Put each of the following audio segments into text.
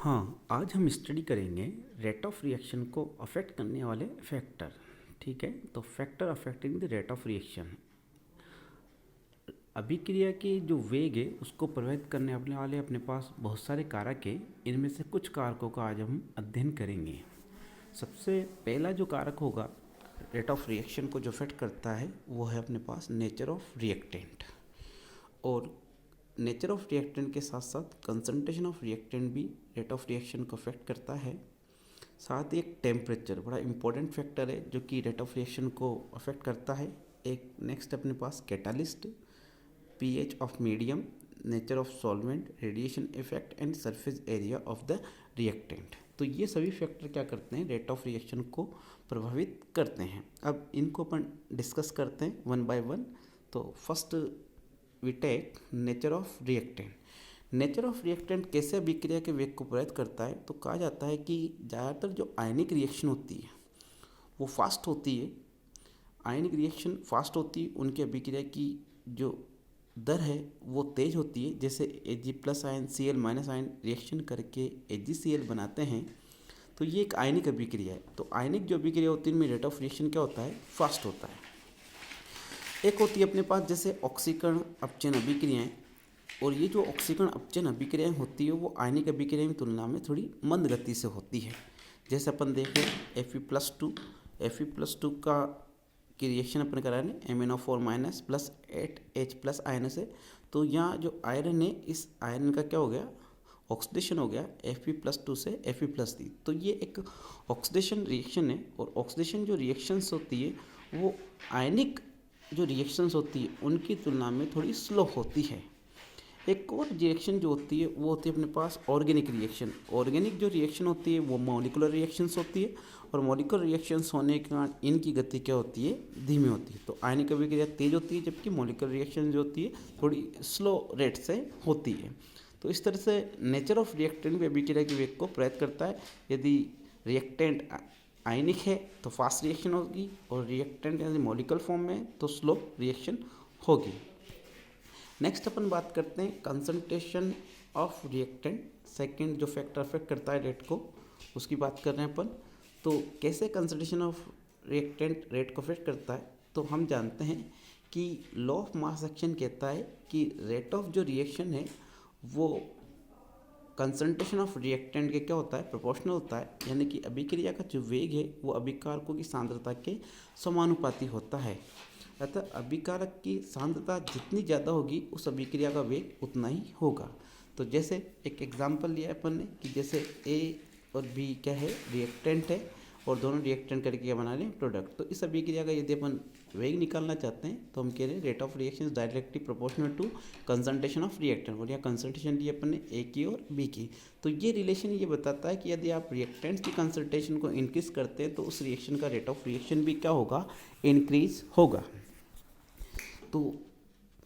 हाँ, आज हम स्टडी करेंगे रेट ऑफ रिएक्शन को अफेक्ट करने वाले फैक्टर। ठीक है, तो factor affecting the rate of reaction, अभिक्रिया की जो वेग है उसको प्रभावित करने वाले अपने पास बहुत सारे कारक हैं। इनमें से कुछ कारकों का आज हम अध्ययन करेंगे। सबसे पहला जो कारक होगा रेट ऑफ रिएक्शन को जो अफेक्ट करता है वो है अपने पास नेचर ऑफ रिएक्टेंट। और नेचर ऑफ रिएक्टेंट के साथ साथ कंसंट्रेशन ऑफ रिएक्टेंट भी रेट ऑफ रिएक्शन को अफेक्ट करता है। साथ ही एक टेम्परेचर बड़ा इंपॉर्टेंट फैक्टर है जो कि रेट ऑफ रिएक्शन को अफेक्ट करता है। एक नेक्स्ट अपने पास catalyst, pH of medium, nature of solvent, radiation effect and surface area of the reactant. तो ये सभी फैक्टर क्या करते हैं, रेट ऑफ रिएक्शन को प्रभावित करते हैं। अब इनको अपन डिस्कस करते हैं वन बाय वन। तो first we take nature of reactant. Nature of reactant कैसे अभिक्रिया के वेग को प्रभावित करता है, तो कहा जाता है कि ज़्यादातर जो आयनिक रिएक्शन होती है वो फास्ट होती है। आयनिक रिएक्शन फास्ट होती है, उनकी अभिक्रिया की जो दर है वो तेज़ होती है। जैसे Ag+ ion Cl- ion reaction करके AgCl बनाते हैं, तो ये एक आयनिक अभिक्रिया है। तो आयनिक जो अभिक्रिया होती है इनमें रेट ऑफ रिएक्शन क्या होता है, फास्ट होता है। एक होती है अपने पास जैसे ऑक्सीकरण अपचयन अभिक्रियाएं, और ये जो ऑक्सीकरण अपचयन अभिक्रियाएं होती है वो आयनिक अभिक्रिया की तुलना में थोड़ी मंद गति से होती है। जैसे अपन देखें Fe+2 का की रिएक्शन अपन करा रहे हैं MnO4- प्लस 8H+ आयन से। तो यहाँ जो आयरन है इस आयरन का क्या हो गया, ऑक्सीडेशन हो गया Fe+2 से Fe+3। तो ये एक ऑक्सीडेशन रिएक्शन है, और ऑक्सीडेशन जो रिएक्शंस होती है वो आयनिक जो रिएक्शंस होती है उनकी तुलना में थोड़ी स्लो होती है। एक और रिएक्शन जो होती है वो होती है अपने पास ऑर्गेनिक रिएक्शन। ऑर्गेनिक जो रिएक्शन होती है वो मॉलिकुलर रिएक्शंस होती है, और मॉलिकुलर रिएक्शंस होने के कारण इनकी गति क्या होती है, धीमी होती है। तो आयनिक अभिक्रिया तेज होती है, जबकि मॉलिकुलर रिएक्शन जो होती है थोड़ी स्लो रेट से होती है। तो इस तरह से नेचर ऑफ रिएक्टेंट भी अभिक्रिया के वेग को प्रभावित करता है। यदि रिएक्टेंट आयनिक है तो फास्ट रिएक्शन होगी, और रिएक्टेंट यदि मॉलिक्यूलर फॉर्म में तो स्लो रिएक्शन होगी। नेक्स्ट अपन बात करते हैं कंसंट्रेशन ऑफ रिएक्टेंट। सेकंड जो फैक्टर अफेक्ट करता है रेट को, उसकी बात कर रहे हैं अपन। तो कैसे कंसंट्रेशन ऑफ रिएक्टेंट रेट को अफेक्ट करता है, तो हम जानते हैं कि लॉ ऑफ मास एक्शन कहता है कि रेट ऑफ जो रिएक्शन है वो कंसंट्रेशन ऑफ रिएक्टेंट के क्या होता है, प्रोपोर्शनल होता है। यानी कि अभिक्रिया का जो वेग है वो अभिकारकों की सांद्रता के समानुपाती होता है। अतः अभिकारक की सांद्रता जितनी ज़्यादा होगी उस अभिक्रिया का वेग उतना ही होगा। तो जैसे एक एग्जांपल लिया है अपन ने कि जैसे A और B क्या है, रिएक्टेंट है, और दोनों रिएक्टेंट करके क्या बना रहे हैं, प्रोडक्ट। तो इस अभिक्रिया का यदि अपन वेग निकालना चाहते हैं तो हम कह रहे हैं rate of reaction is directly proportional to concentration of reactant. और यहाँ कंसंट्रेशन ली अपन ने A की और B की। तो ये रिलेशन ये बताता है कि यदि आप रिएक्टेंट्स की कंसंट्रेशन को इंक्रीज करते हैं तो उस रिएक्शन का रेट ऑफ रिएक्शन भी क्या होगा, इंक्रीज होगा। तो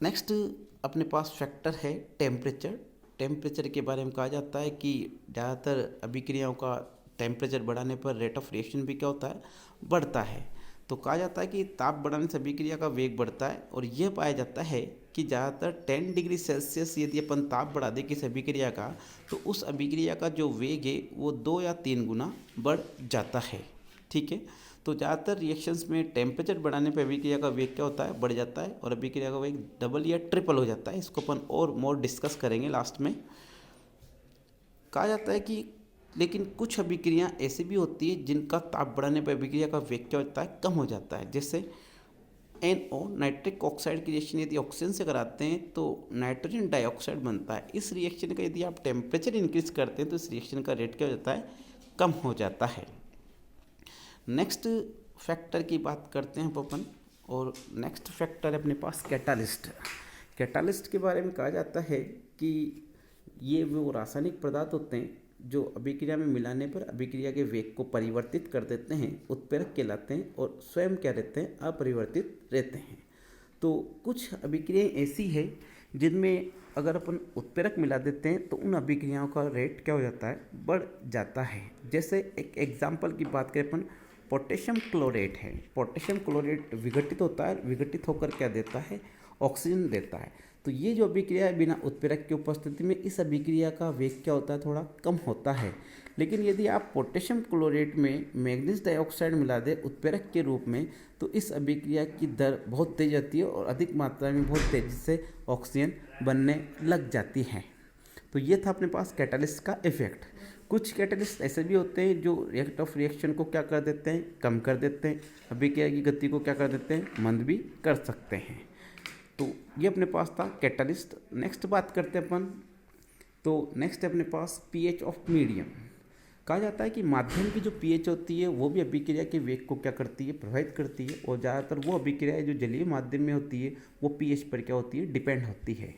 नेक्स्ट अपने पास फैक्टर है टेम्परेचर। टेम्परेचर के बारे में कहा जाता है कि ज़्यादातर अभिक्रियाओं का टेम्परेचर बढ़ाने पर रेट ऑफ रिएक्शन भी क्या होता है, बढ़ता है। तो कहा जाता है कि ताप बढ़ाने से अभिक्रिया का वेग बढ़ता है, और यह पाया जाता है कि ज़्यादातर 10 डिग्री सेल्सियस यदि अपन ताप बढ़ा दें किसी अभिक्रिया का, तो उस अभिक्रिया का जो वेग है वो 2 या 3 गुना बढ़ जाता है। ठीक है, तो ज़्यादातर रिएक्शंस में टेम्परेचर बढ़ाने पर अभिक्रिया का वेग क्या होता है, बढ़ जाता है, और अभिक्रिया का वेग डबल या ट्रिपल हो जाता है। इसको अपन और मोर डिस्कस करेंगे लास्ट में। कहा जाता है कि लेकिन कुछ अभिक्रियाँ ऐसी भी होती है जिनका ताप बढ़ाने पर अभिक्रिया का वेग क्या होता है, कम हो जाता है। जैसे NO नाइट्रिक ऑक्साइड की रिएक्शन यदि ऑक्सीजन से कराते हैं तो नाइट्रोजन डाइऑक्साइड बनता है। इस रिएक्शन का यदि आप टेम्परेचर इंक्रीज करते हैं तो इस रिएक्शन का रेट क्या हो जाता है, कम हो जाता है। नेक्स्ट फैक्टर की बात करते हैं अपन, और नेक्स्ट फैक्टर है अपने पास कैटालिस्ट। कैटालिस्ट के बारे में कहा जाता है कि ये वो रासायनिक पदार्थ होते हैं जो अभिक्रिया में मिलाने पर अभिक्रिया के वेग को परिवर्तित कर देते हैं, उत्प्रेरक कहलाते हैं, और स्वयं क्या रहते हैं, अपरिवर्तित रहते हैं। तो कुछ अभिक्रियाएं ऐसी है जिनमें अगर अपन उत्प्रेरक मिला देते हैं तो उन अभिक्रियाओं का रेट क्या हो जाता है, बढ़ जाता है। जैसे एक एग्जाम्पल की बात करें अपन, पोटेशियम क्लोरेट है। पोटेशियम क्लोरेट विघटित होता है, विघटित होकर क्या देता है, ऑक्सीजन देता है। तो ये जो अभिक्रिया है बिना उत्प्रेरक की उपस्थिति में, इस अभिक्रिया का वेग क्या होता है, थोड़ा कम होता है। लेकिन यदि आप पोटेशियम क्लोरेट में मैग्नीज डाइऑक्साइड मिला दें उत्प्रेरक के रूप में, तो इस अभिक्रिया की दर बहुत तेज आती है और अधिक मात्रा में बहुत तेज़ी से ऑक्सीजन बनने लग जाती है। तो ये था अपने पास कैटालिस्ट का इफेक्ट। कुछ कैटालिस्ट ऐसे भी होते हैं जो रेट ऑफ रिएक्शन को क्या कर देते हैं, कम कर देते हैं, अभिक्रिया की गति को क्या कर देते हैं, मंद भी कर सकते हैं। तो ये अपने पास था कैटालिस्ट। नेक्स्ट बात करते हैं अपन, तो नेक्स्ट है अपने पास पीएच ऑफ मीडियम। कहा जाता है कि माध्यम की जो पीएच होती है वो भी अभिक्रिया के वेग को क्या करती है, प्रभावित करती है। और ज़्यादातर वो अभिक्रियाएं जो जलीय माध्यम में होती है वो पीएच पर क्या होती है, डिपेंड होती है।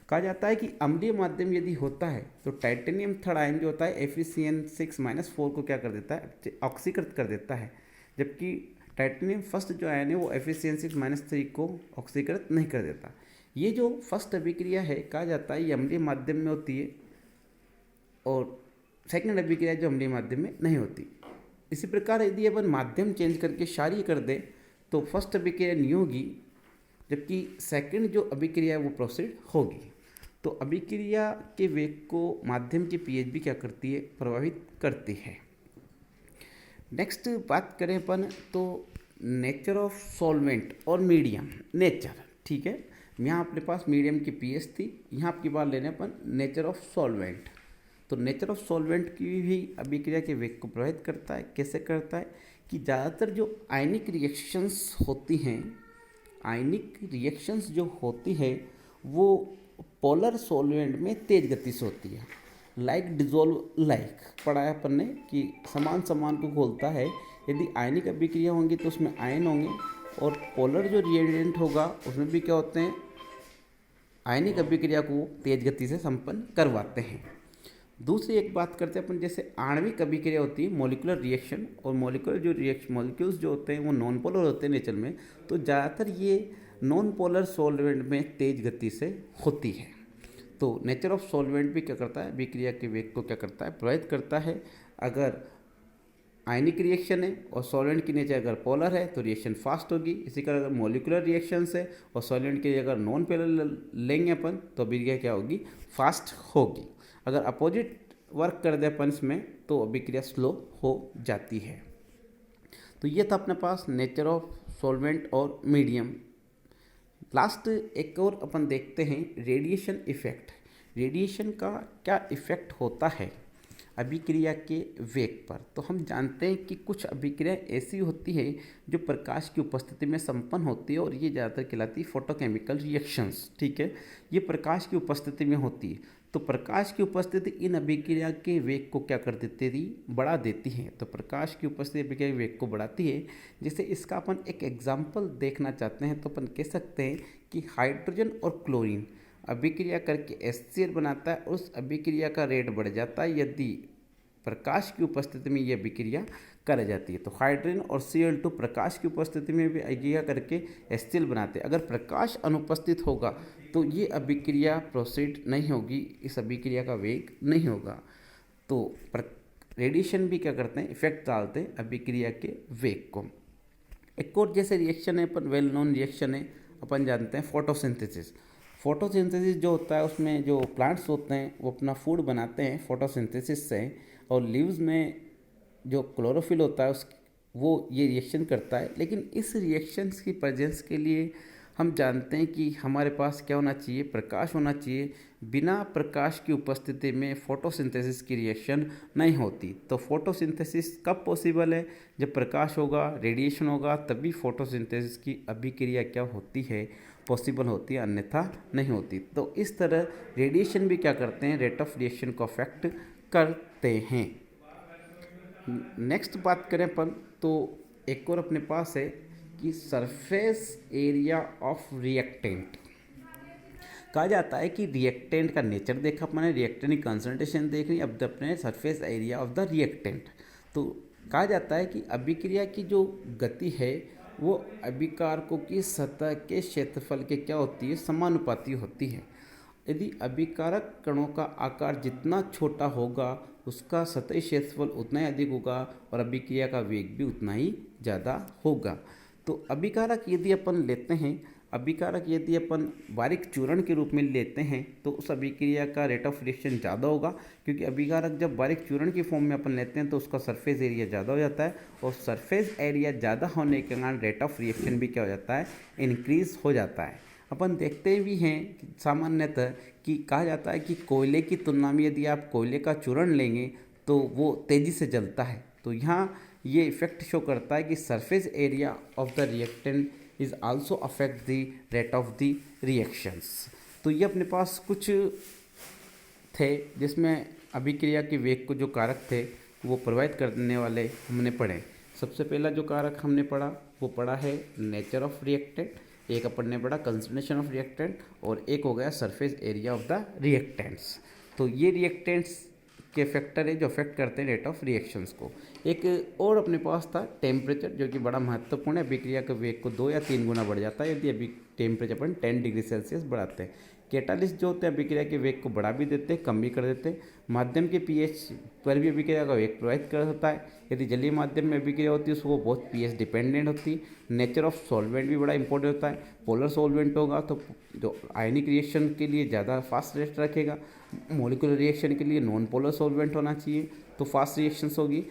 कहा जाता है कि अम्लीय माध्यम यदि होता है तो टाइटेनियम थर्ड आयन जो होता है Fe6-4 को क्या कर देता है, ऑक्सीकृत कर देता है, जबकि टाइटेनियम फर्स्ट जो आयन है वो Fe6-3 को ऑक्सीकृत नहीं कर देता। ये जो फर्स्ट अभिक्रिया है कहा जाता है ये अम्लीय माध्यम में होती है और सेकंड अभिक्रिया जो अम्लीय माध्यम में नहीं होती। इसी प्रकार यदि अपन माध्यम चेंज करके क्षारीय कर दें तो फर्स्ट अभिक्रिया नहीं होगी, जबकि सेकंड जो अभिक्रिया है वो प्रोसीड होगी। तो अभिक्रिया के वेग को माध्यम की पीएच भी क्या करती है, प्रभावित करती है। नेक्स्ट बात करें अपन तो नेचर ऑफ सॉल्वेंट और मीडियम। नेचर, ठीक है, यहाँ अपने पास मीडियम की पीएच थी, यहाँ आपकी बात लेने अपन नेचर ऑफ सॉल्वेंट। तो नेचर ऑफ सॉल्वेंट की भी अभिक्रिया के वेग को प्रभावित करता है। कैसे करता है कि ज़्यादातर जो आयनिक रिएक्शंस होती हैं, आयनिक रिएक्शंस जो होती है वो पोलर सॉल्वेंट में तेज गति से होती है। लाइक डिजोल्व लाइक पढ़ा है अपन ने कि समान समान को घोलता है। यदि आयनिक अभिक्रिया होंगी तो उसमें आयन होंगे और पोलर जो रिएजेंट होगा उसमें भी क्या होते हैं, आयनिक अभिक्रिया को तेज गति से संपन्न करवाते हैं। दूसरी एक बात करते हैं अपन, जैसे आणविक अभिक्रिया होती है मॉलिक्यूलर रिएक्शन, और मॉलिक्यूलर जो मॉलिक्यूल्स जो होते हैं वो नॉन पोलर होते हैं नेचर में, तो ज़्यादातर ये नॉन पोलर सॉल्वेंट में तेज गति से होती है। तो नेचर ऑफ सॉल्वेंट भी क्या करता है, अभिक्रिया के वेग को क्या करता है, प्रभावित करता है। अगर आयनिक रिएक्शन है और सॉल्वेंट की नेचर अगर पोलर है तो रिएक्शन फास्ट होगी। इसी तरह अगर मॉलिक्यूलर रिएक्शंस है और सॉल्वेंट की अगर नॉन पोलर लेंगे अपन तो अभिक्रिया क्या होगी, फास्ट होगी। अगर अपोजिट वर्क कर दे अपन इसमें तो अभिक्रिया स्लो हो जाती है। तो ये था अपने पास नेचर ऑफ सॉल्वेंट और मीडियम। लास्ट एक और अपन देखते हैं रेडिएशन इफेक्ट। रेडिएशन का क्या इफेक्ट होता है अभिक्रिया के वेग पर। तो हम जानते हैं कि कुछ अभिक्रिया ऐसी होती है जो प्रकाश की उपस्थिति में संपन्न होती है और ये ज़्यादातर कहलाती है फोटोकेमिकल रिएक्शंस, ठीक है। ये प्रकाश की उपस्थिति में होती है। तो प्रकाश की उपस्थिति इन अभिक्रिया के वेग को क्या कर देती थी, बढ़ा देती है। तो प्रकाश की उपस्थिति अभिक्रिया के वेग को बढ़ाती है। जैसे इसका अपन एक एग्जाम्पल देखना चाहते हैं तो अपन कह सकते हैं कि हाइड्रोजन और क्लोरीन अभिक्रिया करके HCl बनाता है और उस अभिक्रिया का रेट बढ़ जाता है यदि प्रकाश की उपस्थिति में ये अभिक्रिया कर जाती है। तो हाइड्रोजन और Cl2 प्रकाश की उपस्थिति में भी अभिक्रिया करके HCl बनाते हैं। अगर प्रकाश अनुपस्थित होगा तो ये अभिक्रिया प्रोसीड नहीं होगी, इस अभिक्रिया का वेग नहीं होगा। तो रेडिएशन भी क्या करते हैं, इफेक्ट डालते हैं अभिक्रिया के वेग को। एक और जैसे रिएक्शन है अपन, वेल नोन रिएक्शन है, अपन जानते हैं फोटोसिंथेसिस। फोटोसिंथेसिस जो होता है उसमें जो प्लांट्स होते हैं वो अपना फूड बनाते हैं फोटोसिंथेसिस से, और लीव्स में जो क्लोरोफिल होता है वो ये रिएक्शन करता है। लेकिन इस रिएक्शंस की प्रेजेंस के लिए हम जानते हैं कि हमारे पास क्या होना चाहिए, प्रकाश होना चाहिए। बिना प्रकाश की उपस्थिति में फोटोसिंथेसिस की रिएक्शन नहीं होती। तो फोटोसिंथेसिस कब पॉसिबल है, जब प्रकाश होगा, रेडिएशन होगा, तभी फोटोसिंथेसिस की अभिक्रिया क्या होती है, पॉसिबल होती है, अन्यथा नहीं होती। तो इस तरह रेडिएशन भी क्या करते हैं, रेट ऑफ रिएक्शन को अफेक्ट करते हैं। नेक्स्ट बात करें अपन तो एक और अपने पास है कि सरफेस एरिया ऑफ रिएक्टेंट। कहा जाता है कि रिएक्टेंट का नेचर देखा अपने, रिएक्टेंट की कंसंट्रेशन देख रही, अब अपने surface area of the reactant. तो कहा जाता है कि अभिक्रिया की जो गति है वो अभिकारकों की सतह के क्षेत्रफल के क्या होती है, समानुपाती होती है। यदि अभिकारक कणों का आकार जितना छोटा होगा उसका सतही क्षेत्रफल उतना ही अधिक होगा और अभिक्रिया का वेग भी उतना ही ज़्यादा होगा। तो अभिकारक यदि अपन लेते हैं, अभिकारक यदि अपन बारीक चूर्ण के रूप में लेते हैं तो उस अभिक्रिया का रेट ऑफ रिएक्शन ज़्यादा होगा, क्योंकि अभिकारक जब बारीक चूर्ण की फॉर्म में अपन लेते हैं तो उसका सरफेस एरिया ज़्यादा हो जाता है, और सरफेस एरिया ज़्यादा होने के कारण रेट ऑफ रिएक्शन भी क्या हो जाता है, इंक्रीज हो जाता है। अपन देखते भी हैं सामान्यतः कि कहा जाता है कि कोयले की तुलना में यदि आप कोयले का चूर्ण लेंगे तो वो तेज़ी से जलता है। तो यहाँ ये इफेक्ट शो करता है कि surface area of the reactant is also affect the rate of the reactions. तो ये अपने पास कुछ थे जिसमें अभिक्रिया के वेग को जो कारक थे वो प्रभावित करने वाले हमने पढ़े। सबसे पहला जो कारक हमने पढ़ा वो पढ़ा है नेचर ऑफ रिएक्टेंट, एक अपन ने पढ़ा कंसंट्रेशन ऑफ रिएक्टेंट, और एक हो गया surface area of the reactants. तो ये रिएक्टेंट्स के फैक्टर है जो अफेक्ट करते हैं रेट ऑफ रिएक्शंस को। एक और अपने पास था टेम्परेचर, जो कि बड़ा महत्वपूर्ण है। अभिक्रिया के वेग को 2 या 3 गुना बढ़ जाता है यदि अभी टेम्परेचर अपन 10 डिग्री सेल्सियस बढ़ाते हैं। कैटालिस्ट जो होते हैं अभिक्रिया के वेग को बढ़ा भी देते हैं, कम भी कर देते हैं। माध्यम के पीएच पर भी अभिक्रिया का वेग प्रभावित कर सकता है। यदि जलीय माध्यम में अभिक्रिया होती है उसको बहुत पीएच डिपेंडेंट होती है। नेचर ऑफ सॉल्वेंट भी बड़ा इंपॉर्टेंट होता है। पोलर सॉल्वेंट होगा तो जो आयनिक रिएक्शन के लिए ज़्यादा फास्ट रेट रखेगा, मॉलिक्यूलर रिएक्शन के लिए नॉन पोलर सॉल्वेंट होना चाहिए तो फास्ट रिएक्शंस होगी।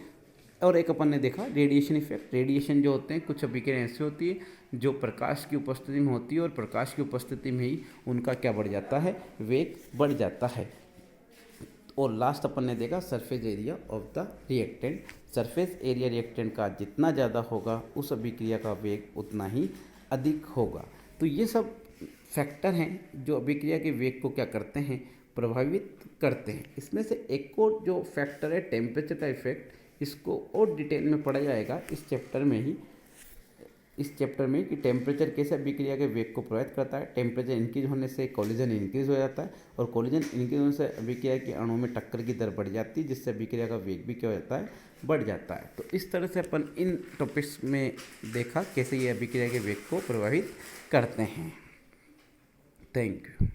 और एक अपन ने देखा रेडिएशन इफेक्ट। रेडिएशन जो होते हैं कुछ अभिक्रिया ऐसी होती है जो प्रकाश की उपस्थिति में होती है, और प्रकाश की उपस्थिति में ही उनका क्या बढ़ जाता है, वेग बढ़ जाता है। और लास्ट अपन ने देखा surface area of the reactant. Surface area reactant का जितना ज़्यादा होगा उस अभिक्रिया का वेग उतना ही अधिक होगा। तो ये सब फैक्टर हैं जो अभिक्रिया के वेग को क्या करते हैं, प्रभावित करते हैं। इसमें से एक और जो फैक्टर है टेम्परेचर का इफेक्ट, इसको और डिटेल में पढ़ा जाएगा इस चैप्टर में कि टेम्परेचर कैसे अभिक्रिया के वेग को प्रभावित करता है। टेम्परेचर इंक्रीज होने से कोलिजन इंक्रीज हो जाता है, और कोलिजन इंक्रीज होने से अभिक्रिया के अणुओं में टक्कर की दर बढ़ जाती है, जिससे अभिक्रिया का वेग भी क्या हो जाता है, बढ़ जाता है। तो इस तरह से अपन इन टॉपिक्स में देखा कैसे ये अभिक्रिया के वेग को प्रभावित करते हैं। Thank you.